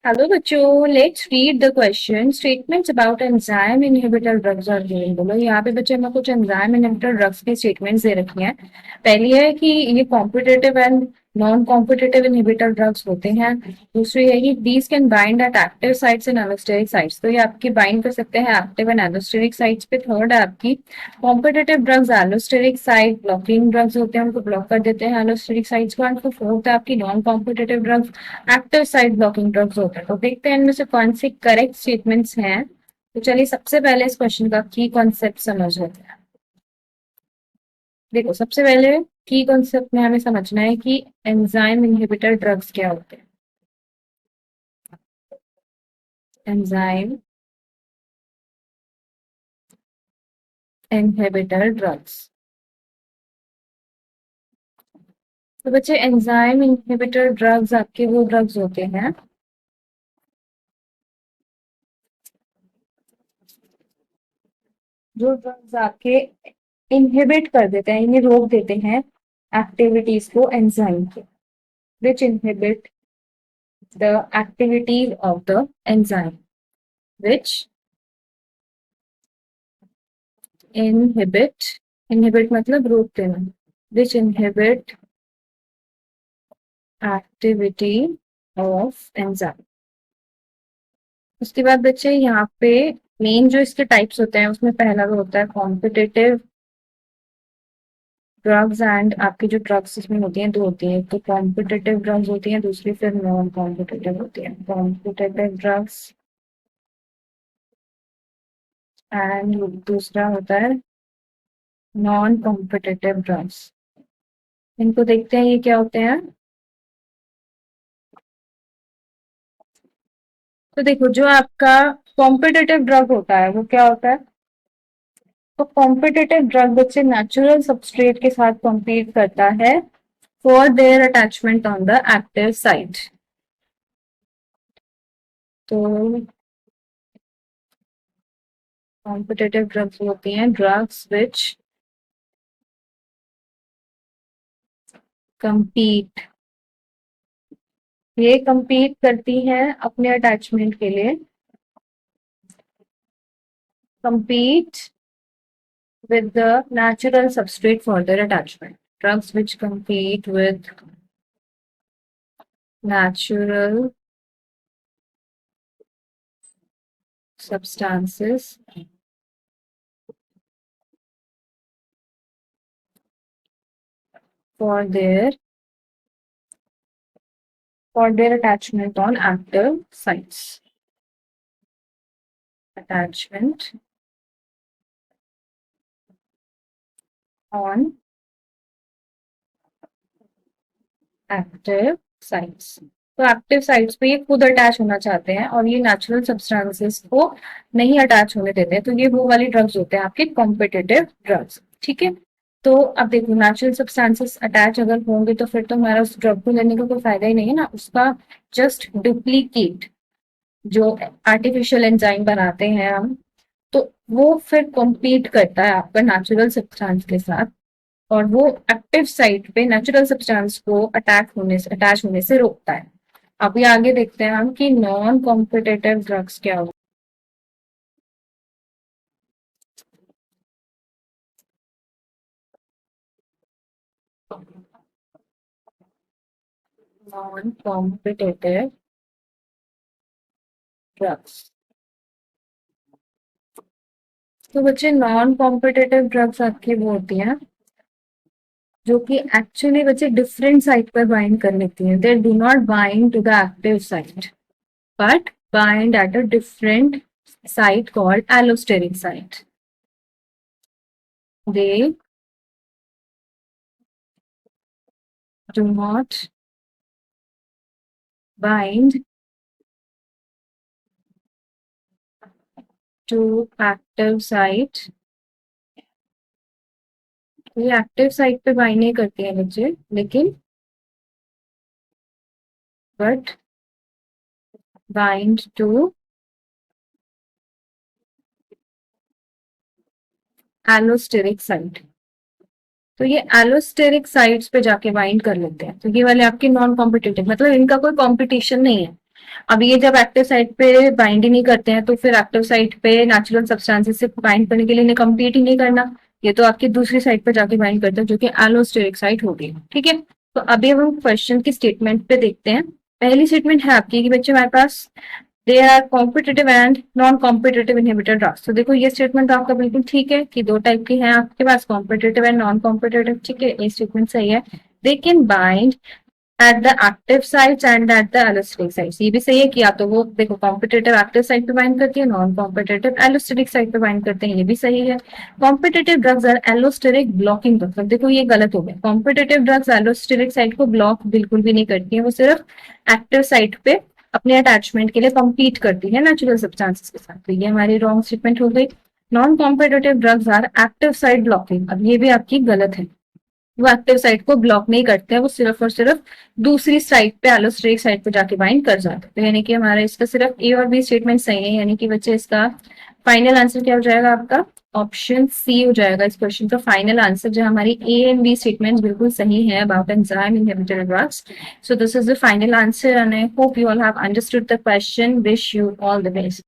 Hello बच्चों, let's read the question. Statements about enzyme inhibitor drugs are given. बोलो यहाँ पे बच्चे हमें कुछ enzyme inhibitor drugs की statements दे रखी हैं। पहली है कि ये competitive and non competitive inhibitor drugs होते हैं। दूसरी है कि these can bind at active sites and allosteric sites, तो ये आपकी बाइंड कर सकते हैं एक्टिव एंड एलोस्टेरिक साइट्स पे। थर्ड है आपकी competitive drugs allosteric site blocking drugs होते हैं, उनको ब्लॉक कर देते हैं एलोस्टेरिक साइट्स को। एंड फोर्थ है आपकी non competitive drugs active site blocking drugs होते हैं। तो देखते हैं इनमें से कौन सी करेक्ट स्टेटमेंट्स हैं। तो चलिए सबसे पहले इस क्वेश्चन का की कॉन्सेप्ट समझ लेते हैं। देखो सबसे पहले की कॉन्सेप्ट में हमें समझना है कि एंजाइम इनहिबिटर ड्रग्स क्या होते हैं। एंजाइम इनहिबिटर ड्रग्स, तो बच्चे एंजाइम इनहिबिटर ड्रग्स आपके वो ड्रग्स होते हैं जो ड्रग्स आपके इनहिबिट कर देते हैं, इन्हें रोक देते हैं एक्टिविटीज को एंजाइम के, which inhibit the activities of the enzyme, which inhibit मतलब रोक देना, which inhibit activity of enzyme। उसके बाद बच्चे यहाँ पे मेन जो इसके टाइप्स होते हैं उसमें पहला जो होता है कॉम्पिटिटिव ड्रग्स। एंड आपकी जो ड्रग्स इसमें होती हैं दो होती हैं, तो कॉम्पिटिटिव ड्रग्स होती हैं, दूसरी फिर नॉन कॉम्पिटिटिव होती है। कॉम्पिटिटिव ड्रग्स एंड दूसरा होता है नॉन कॉम्पिटिटिव ड्रग्स। इनको देखते हैं ये क्या होते हैं। तो देखो जो आपका कॉम्पिटिटिव ड्रग होता है वो क्या होता है। तो कॉम्पिटिटिव ड्रग बच्चे नेचुरल सबस्ट्रेट के साथ कॉम्पीट करता है for their attachment on the active site. तो कॉम्पिटिटिव ड्रग्स होती हैं ड्रग्स विच compete, ये compete करती हैं अपने अटैचमेंट के लिए। compete with the natural substrate for their attachment, drugs which compete with natural substances for their attachment on active sites, attachment on active sites. तो active sites पे ये खुद अटैच होना चाहते हैं और ये नेचुरल सब्सटेंसेस को नहीं अटैच होने देते हैं, तो ये वो वाली ड्रग्स होते हैं आपके कॉम्पिटिटिव ड्रग्स। ठीक है, तो अब देखो नेचुरल सब्सटेंसेस अटैच अगर होंगे तो फिर तो हमारा उस ड्रग को लेने का कोई फायदा ही नहीं है ना। उसका जस्ट डुप्लीकेट जो आर्टिफिशियल एंजाइम बनाते हैं हम, तो वो फिर कॉम्पीट करता है आपका नेचुरल सब्सटेंस के साथ और वो एक्टिव साइट पे नेचुरल सब्सटेंस को अटैच होने से रोकता है। अभी आगे देखते हैं हम कि नॉन कॉम्पिटिटिव ड्रग्स क्या हो। नॉन कॉम्पिटिटिव ड्रग्स, तो बच्चे नॉन कॉम्पिटिटिव ड्रग्स आपकी वो होती हैं जो कि एक्चुअली बच्चे डिफरेंट साइट पर बाइंड कर लेती हैं। They do not bind to the active site but bind at a different site called allosteric site. They do not bind to active site, ये एक्टिव साइट पे बाइंड नहीं करती है बच्चे, लेकिन but bind to allosteric site. तो ये allosteric sites पे जाके बाइंड कर लेते हैं। तो ये वाले आपके नॉन कॉम्पिटिटिव, मतलब इनका कोई कॉम्पिटिशन नहीं है। अब ये जब एक्टिव साइट पे बाइंड ही नहीं करते हैं तो फिर एक्टिव साइट पे नेचुरल सब्सटेंसेस से बाइंड करने के लिए इन्हें कम्पीट ही नहीं करना, ये तो आपकी दूसरी साइट पे जाके बाइंड करते हैं जो कि एलोस्टेरिक साइट होगी। ठीक है, तो अभी हम क्वेश्चन की स्टेटमेंट पे देखते हैं। पहली स्टेटमेंट है आपकी कि बच्चे हमारे पास they are competitive and non competitive inhibitor drugs. तो देखो ये स्टेटमेंट आपका बिल्कुल ठीक है कि दो टाइप की हैं आपके पास, कॉम्पिटेटिव एंड नॉन कॉम्पिटेटिव। ठीक है, ये स्टेटमेंट सही है। They can bind at the active sites and at the allosteric sites, ये भी सही है कि या तो वो देखो कॉम्पिटेटिव एक्टिव साइट पे बाइंड करती है, नॉन कॉम्पिटेटिव एलोस्टेरिक साइट पे बाइंड करते हैं, ये भी सही है। Competitive drugs are allosteric blocking drugs, देखो ये गलत हो गया। कॉम्पिटेटिव ड्रग्स एलोस्टेरिक साइट को ब्लॉक बिल्कुल भी नहीं करती है, वो सिर्फ एक्टिव साइट पे अपने अटैचमेंट के लिए कम्पीट करती है नेचुरल सब्सटेंसेस के साथ, तो ये हमारी रॉन्ग स्टेटमेंट हो गई। Non competitive drugs are active site blocking, अब ये भी आपकी गलत है, वो एक्टिव साइट को ब्लॉक नहीं करते हैं, वो सिर्फ और सिर्फ दूसरी साइट पे एलोस्टेरिक साइट पे जाके बाइंड कर जाते हैं। तो यानी कि हमारा इसका सिर्फ ए और बी स्टेटमेंट सही है, यानी कि बच्चे इसका फाइनल आंसर क्या हो जाएगा आपका, ऑप्शन सी हो जाएगा इस क्वेश्चन का फाइनल आंसर, जो हमारी ए एंड बी स्टेटमेंट्स बिल्कुल सही है about enzyme inhibitor drugs. So this is the final answer and I hope you all have understood the question. Wish you all the best.